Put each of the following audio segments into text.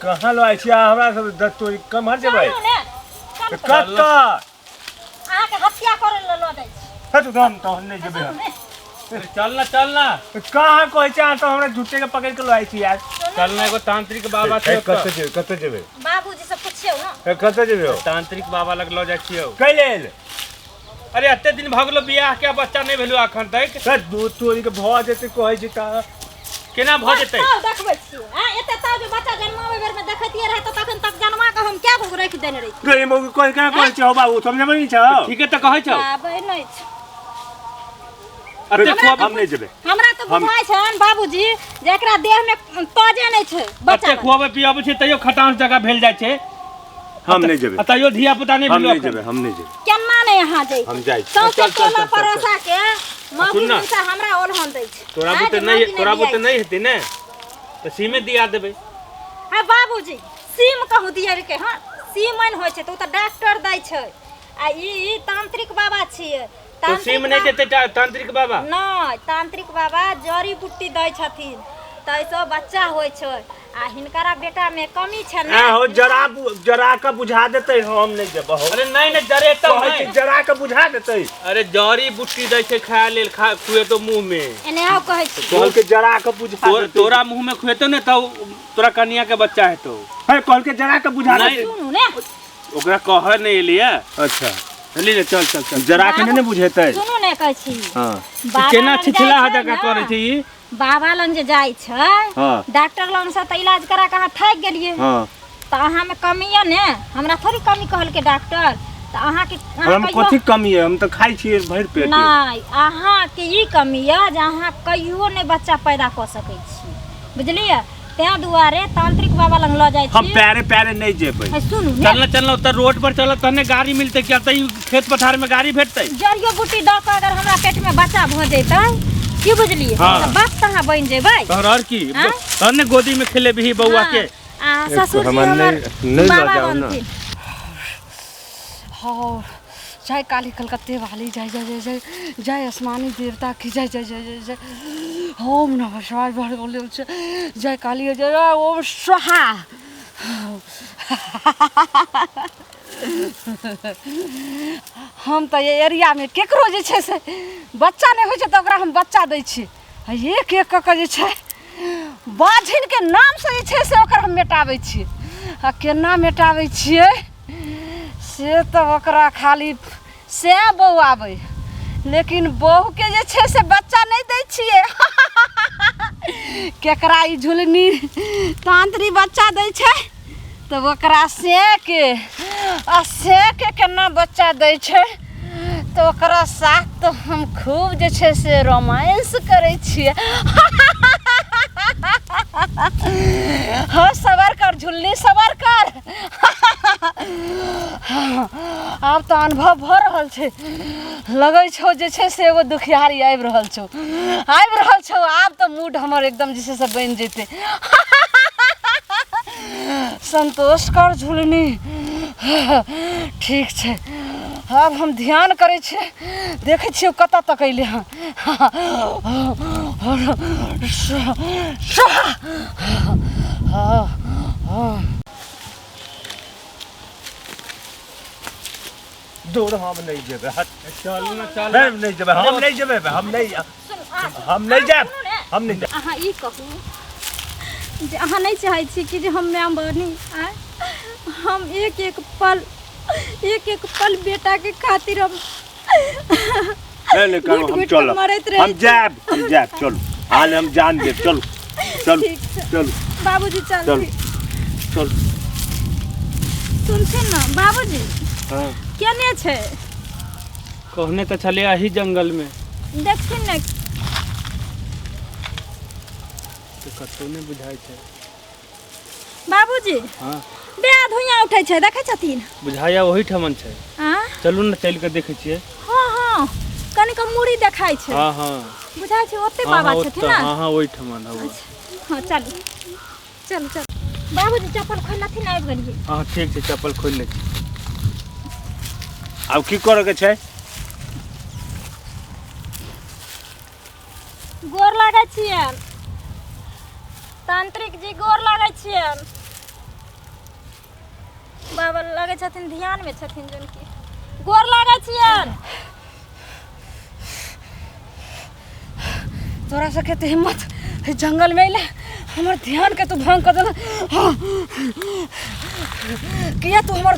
कहाँ लो ऐसी हमरा सब दत्तोरी कम हर जेबै कत आहा के हत्या करे लो दै छी हट हम तो नहीं जेबै चलना कहाँ कहै छै तो हमरा झूठे के पकड़ के लो ऐसी यार चलना एगो तांत्रिक बाबा छै कत जेबै बाबूजी से पूछियो ना कत जेबै तांत्रिक बाबा लग लो जाइ छियौ कै लेल अरे एते दिन भ गेलो बियाह के बच्चा नहीं भेलो अखन तक सर दू तोरी के भ जेते कहै छै ता केना भ जेतै देखबै छी हां एते ताव जे बच्चा जन्मावे बेर में देखैतिए रहे त तखन तक जन्मा के हम क्या भोग रख देने रही रे मौगी कोइ का कहै छै हो बाबू समझै नहीं छौ ठीक है त कहै छौ आबै नहीं छै अते खुआब हम नहीं जेबै हमरा तो बुझाय छन बाबूजी जेकरा देह में ताजे नहीं छै बच्चा अते खुआबे पियाबे छै तइयो खटांस जगह भेल जाइ छै हम नहीं जेबै तइयो धिया पुता नहीं भेलो हम नहीं जेबै केना नहीं यहां जाई हम जाई चल टोला परोसा के मौगी से हमरा ओलहन दै छै तोरा बुते नहीं हेतै ने त सीमे दिया देबै हां बाबूजी सीम कहू दियर के हां सीमन होय छै त उ त डॉक्टर दै छै आ ई तांत्रिक बाबा छियै तो सीम नहीं देते तांत्रिक बाबा नहीं तांत्रिक बाबा जड़ी बूटी दै छथिन तैसो बच्चा होय छै आ हिनकरा बेटा में कमी छै ना हो जरा के बुझा देते हम नहीं जेबो अरे नहीं जरे त है जरा के बुझा देते अरे जड़ी बूटी दै छै खाय लेल खुए तो मुंह में एने आओ कहै छी कहल के जरा के बुझा देते तोरा मुंह में खुएतो ने त तोरा कन्या के बच्चा है तो है कहल के जरा के बुझा देते सुनू ने ओकरा कह नहीं एलिया अच्छा चली ने चल जरा के नहीं बुझेतै सुनू ने कहै छी हां केना छिछला जगह करे छै ई बाबा लन जे जाय छै डॉक्टर लन से त इलाज करा के थक गेलिए हां त अहाँ में कमी है ने हमरा थोड़ी कमी कहल के डॉक्टर त अहाँ के हम कथि कमी है हम त खाइ छी भर पेट नहीं अहाँ के ई कमी है जे अहाँ कहियो नहीं बच्चा पैदा क सकै छी बुझलिए ते दुआरे तांत्रिक बाबा लंग ल जाय छी हम पैरे नहीं जेबै सुनू ने चलना उतर रोड पर चल तने गाड़ी मिलते क्या त खेत पठार में गाड़ी भेटतै जड़ियो बूटी द के अगर हमरा पेट में बच्चा भ जैतै की बुझलिए त बात कहां बन जेबै और की तने गोदी में खेले भी बउआ के आ ससुर जी हमर नहीं ल जाओ ना हां जय काली कलकत्ते वाली जय आसमानी देवता की जय ओम नमः शिवाय बोले जय काली जय ओम स्वाहा हम तो ये एरिया में केकरो जे छै से बच्चा नहीं होय छै त ओकरा हम बच्चा दै छी एक एक क जे छै बाझिन के नाम से जे छै से ओकर हम मेटाबै छी आ केना मेटाबै छियै से तो ओकरा खाली से बहू आबै लेकिन बहू के जे छै से बच्चा नहीं दै छियै केकरा ई झुलनी तांत्री बच्चा दै छै तो ओकरा से के केना बच्चा दै छै तो ओकरा साथ तो हम खूब जे छै से रोमांस करै छियै हाँ सबर कर झुल्ली सबर कर आब तो अनुभव भ रहल छै लगै छौ जे छै से एगो दुखियारी आबि रहल छौ आब तो मूड हमर एकदम जे छै से बनि जेतै संतोष कर झुलनी ठीक छै अब हम ध्यान करै छियै देखै छियै कतऽ तक अइले हँ दूर हम नहीं जेबै चल नहीं जेबै हम नहीं जेबै हम नहीं जाब अहाँ ई कहू जे अहाँ नहीं चाहै छी कि जे हम मैम बनी हम एक एक पल बेटा के खातिर हम हम जाब चलो हाल हम जान देब चलो बाबूजी चल सुनथिन ना बाबूजी केने छै कहने तो चले आही जंगल में देखथिन ने तो कतौ नहीं बुझाई छै बाबूजी हां बे धुइयां उठै छै देखै छथिन बुझाया वही ठमन छै हां चलू ना चल के देखै छियै हां कनिक मुड़ी देखाई छै हां बुझाय छै ओते बाबा छथिन ना हां वही ठमन हौ हां चल बाबूजी चप्पल खोलथिन आबि गेलिए हां ठीक छै चप्पल खोल ले अब की करे के छै गोर लागै छियै तांत्रिक जी गोर लागै छियै बाबा लगे छथिन ध्यान में छथिन जन की गोर लागे छियन। तोरा सके तो हिम्मत जंगल में ले हमर ध्यान के तू भंग कर देला। किया तू हमर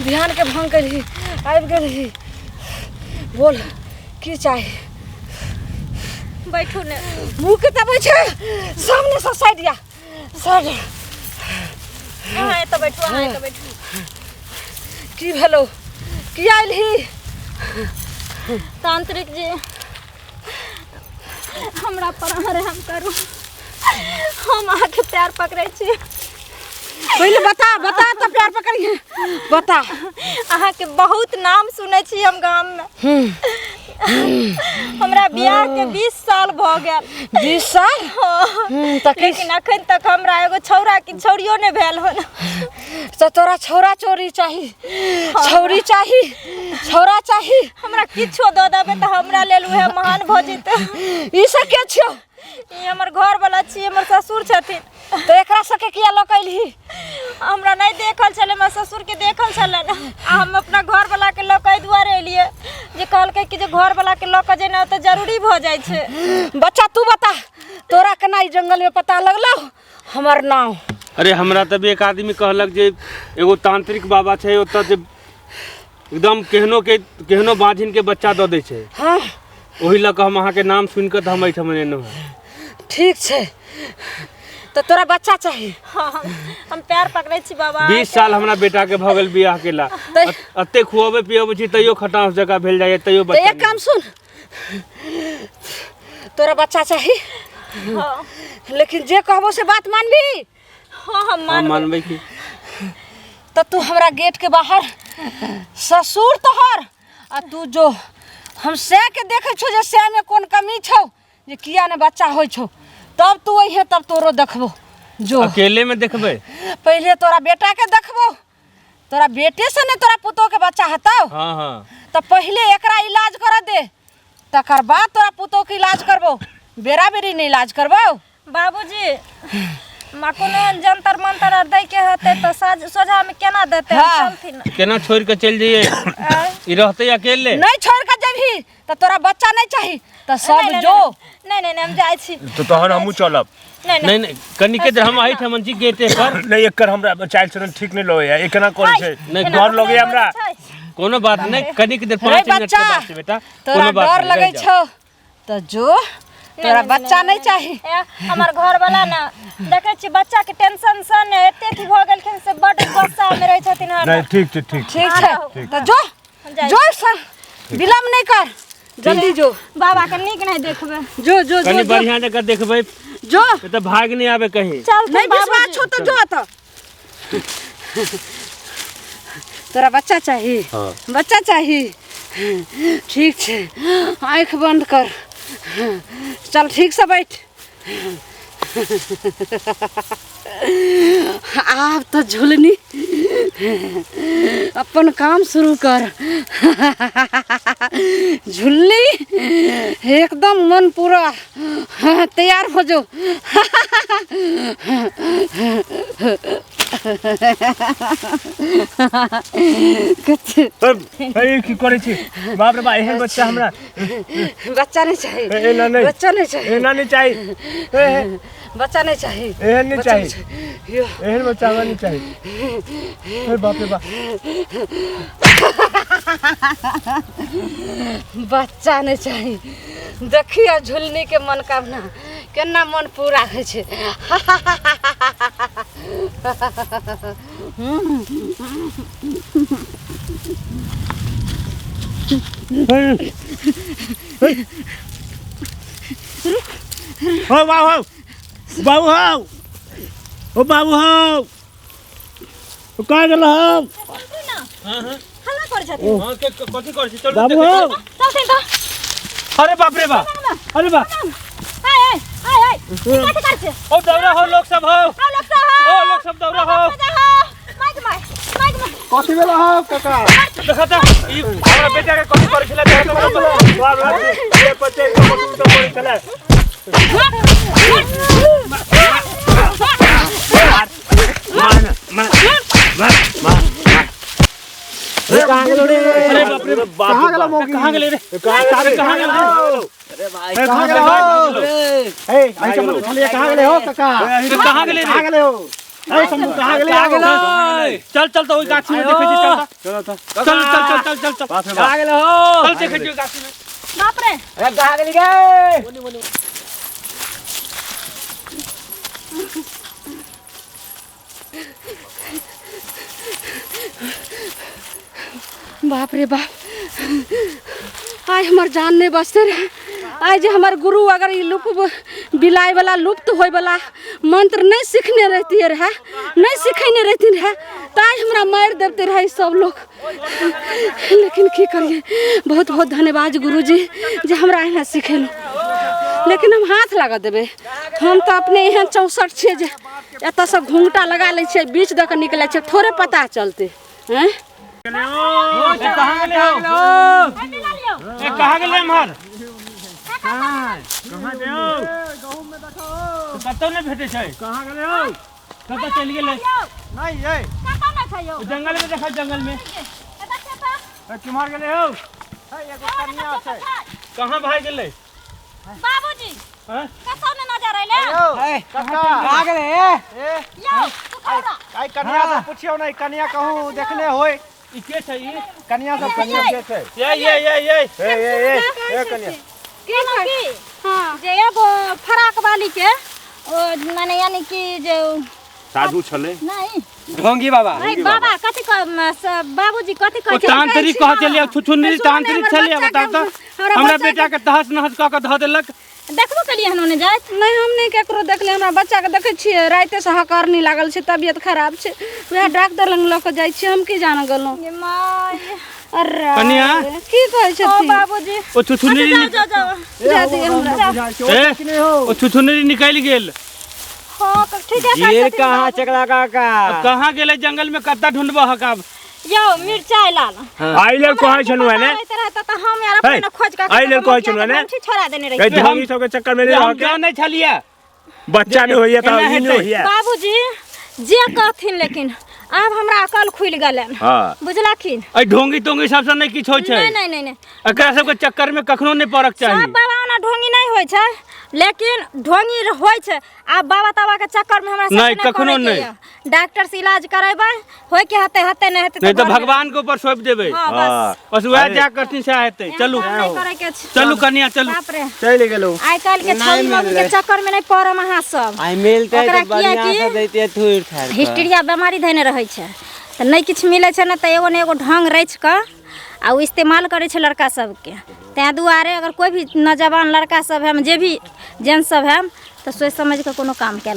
ध्यान के भंग करी आबि गेली। बोल की चाही? बैठू ने मुंह के तब छे सामने से साइड या साइड। हां तो बैठू हां तो बैठू। की भेलो की आइलही? तांत्रिक जी हमरा पर हम करू हम आके पैर पकड़े छी। पहले बता बता तो प्यार पकड़िए बता। अहाँ के बहुत नाम सुने छी हम गांव में। हमरा बियाह के 20 साल भ गेल। 20 साल? लेकिन अखन तक हमरा एगो छौरा की छौरियो ने भेल हन। तो तोरा छौरा चोरी चाही छौरी चाही छौरा चाही? हमरा किछो द देबे त हमरा लेल उहे महान भ जेते। ई सब के छियो? ई हमर घर वाला छी हमर ससुर छथिन। तो एकरा सके किया लकैलही? हमरा नहीं देखल छले हमर ससुर के देखल छले ना। हम अपना घर वाला के लकै दुआरे एलिए जे कहलकै कि जे घर वाला के लक जेना त जरूरी भ जाय छे। बच्चा तू बता तोरा केना ई जंगल में पता लगलो हमर नाम? अरे हमरा तब एक आदमी कहलक जे एगो तांत्रिक बाबा छै ओत जे एकदम केहनो बाझिन के बच्चा द दै छै। हाँ ओही लक हम अहाँ के नाम सुन के हम एठम एनो। ठीक छै तो तोरा बच्चा चाहिए? हाँ, हम पैर पकड़े छी बाबा। 20 साल हमरा बेटा के भगल बियाह केला अत्ते खुआबे पियाबे छी तइयो खटास जगह भेल जाय तइयो तो बच्चा। एक काम सुन तोरा बच्चा चाहिए? हाँ। लेकिन जे कहबो से बात मानबी? हाँ हम मानबे की। तो तू हमरा गेट के बाहर ससुर तोहर आ तू जो हम से के देखे छो जे से में कोन कमी छौ जे किया ने बच्चा होय छौ तब तू अइहे तब तोरो देखबो। जो अकेले में देखबे? पहले तोरा बेटा के देखबो तोरा बेटे से ने तोरा पुतो के बच्चा हतौ। हाँ हाँ तो पहले एकरा इलाज कर दे तकर बाद तोरा पुतो के इलाज करबो। बेरा बेरी नहीं इलाज करबो। बाबूजी मा कोनो जंतर मंतर दै के हते तो सोझा में केना देते? हाँ। चलथिन केना छोड़ के चल जाइए? ई रहते अकेले? नहीं छोड़ के जबही तो तोरा बच्चा नहीं चाहिए तो सब जो नहीं हम जाय छी। तो तहन हमहू चलब। नहीं कनी के देर हम आई ठमन जी गेटे पर। नहीं एकर हमरा चाइल्ड चरण ठीक नहीं लगे है एकना करे छै। नहीं, डर लगे हमरा। कोनो बात नहीं कनी के देर 5 मिनट के बच्चा बाद से बेटा तोरा कोनो बात डर लगे छौ तो जो तोरा बच्चा नहीं चाहिए। हमर घर वाला ना देखे छी बच्चा के टेंशन सन एते थी भ गेलखिन से बड गुस्सा में रह छथिन। नहीं ठीक छै ठीक ठीक है तो जो सर विलंब नहीं कर जल्दी जो। बाबा के निक नहीं देखबे। जो जो कनी जो बढ़िया जगह देखबे जो तो भाग नहीं आवे कहीं। चल नहीं विश्वास छो तो जो तो तोरा बच्चा चाहिए? हाँ। बच्चा चाहिए ठीक छे आँख बंद कर चल ठीक से बैठ। आप तो झुलनी अपन काम शुरू कर। झुलनी एकदम मन पूरा तैयार हो जो। ए की करे छी? बाप रे बा एहन बच्चा हमरा बच्चा नहीं चाहिए। ए ना नहीं बच्चा नहीं चाहिए। ए ना नहीं चाहिए। ए बच्चा नहीं चाहिए। एहन नहीं बच्चा चाहिए। एहन बच्चा हमरा नहीं चाहिए। ए बाप रे बा बच्चा नहीं चाहिए। देखिए झुलनी के मनोकामना केना मन पूरा है छे। हो बाबू हो ओ बाबू हो कहाँ गेल हो? हल्ला कर छथिन। हां के कथि कर छी? चल बाबू हो चलथिन तो अरे बाप रे बा अरे बा हाय कथि कर छे? ओ दौरा हो लोग सब हो ओ लोग सब दौरा हो माइक कथि भेल हो काका? देखा त ई हमरा बेटा के कथि करे छला देख त बाप रे ये बच्चे को तो करे चला मार कहाँ गेलो रे? अरे बाप रे बाप, कहाँ गेलो मौगी? कहाँ गेले रे? कहाँ गेलो? अरे भाई कहाँ गेलो? ए, आई सब उठा लिया, कहाँ गेले हो काका? कहाँ गेले रे? कहाँ गेले हो? ए, शंभू कहाँ गेले हो? चल चल तो ओई गाछी में देखै छी, चल चल चल चल चल चल कहाँ गेले हो? चल देखै छी गाछी में। बाप रे अरे कहाँ गेली गे? बाप रे बाप, आज हमार जान नहीं बचते रहे। आज हमार गुरु अगर ये बिलाय वाला लुप्त होय वाला मंत्र नहीं सीखने रहती है, नहीं सीखने रहती है, तो आज हमारा मार देते रहे सब लोग। लेकिन की करिए, बहुत बहुत धन्यवाद गुरुजी जो हमरा यहाँ सिखेलू। लेकिन हम हाथ लगा देवे, हम तो अपने यहाँ 64 छे जे एत से घूंघटा लगा ले छे, बीच दे के निकले छे, थोड़े पता चलते हैं। कहाँ गेले हो? ए कहाँ गेले हमर? कहाँ गए हो? कतौ नहीं भेटे छै। कहाँ गेले हो? कतौ चल गेले? नहीं ये कतौ नै छै यौ जंगल में देखा, जंगल में। एतऽ छै त किमहर गेले हो? एगो कन्या छै। कहाँ भाग गेले? बाबूजी हैं? कतौ नै नजर आइले ए, काका कहाँ गेले? ए, यौ तू खड़ा आई कन्या से पूछियो नहीं, कन्या कहूँ देखने होय। ई के छै ई? कन्या से कन्या के छै? ये ए कन्या की हां जे एगो फराक वाली के ओ माने यानी कि जे साधु छले। नहीं ढोंगी बाबा। भाई बाबा कथि बाबूजी कथि ओ कहै छै तांत्रिक कह चलिए, छुछुन्नी तांत्रिक छलिए, बताओ तो। हमरा बेटा के तहस नहस क के ध देलक। देखबो केलिए हनोने जाइत नहीं हम नहीं केकरो देखले, हमरा बच्चा के देखे छिए राते से हकरनी लागल छे, तबियत खराब छे, वह डॉक्टर लंग ल के जाय छी, हम की जान गलो। ये माय अरे कन्या? की कहै ओ छथि? बाबूजी ओ छुछुन्नी जाओ जाओ जा दिए हमरा। ए ओ छुछुन्नी निकल गेल। हां ठीक है ये कहाँ चकला काका? अब कहाँ गेले? जंगल में कत्ता ढूंढबो हक अब। यो मिर्चाई लाल आई ले कहै छनु ने त हम यार अपने खोज के आई ले कहै छनु ने छोड़ा देने ए रही ढोंगी सब के चक्कर में नहीं हम रह के जान नहीं छलिए। बच्चा नहीं होइए त ई नहीं होइए। बाबूजी जे कहथिन, लेकिन अब हमरा अकल खुल गेलन। हां बुझलखिन? ए ढोंगी तोंगी सब से नहीं किछ होय छै। नहीं नहीं नहीं एकरा सब के चक्कर में कखनो नहीं पड़क सब चाहिए। बाबा ना ढोंगी नहीं होय छै, लेकिन ढोंगी होय छै। आ बाबा ताबा के चक्कर में हमरा नहीं, कखनो नहीं। डॉक्टर से इलाज करेबै, होय के हते हते नहीं हते नहीं तो भगवान के ऊपर सौंप देबे। हां बस बस वह जा करती से हेतै। चलू नहीं करे के छै। चलू कन्या चलू। बाप रे चल गेलो। आइ काल के छौरी मौगी के चक्कर में नहीं पड़म अहाँ सब। आई मिलते ओकरा तो किया बढ़िया कि से दैते थूर थार। हिस्ट्रिया बीमारी धैने रहै छै, त नहीं किछ मिलै छै न, त एगो ने एगो ढंग रच के आ उ इस्तेमाल करे छै लड़का सबके। तै दुआरे अगर कोई भी नौजवान लड़का सब है, जे भी जेंट्स सब है, तो सोच समझ के कोनो काम कैल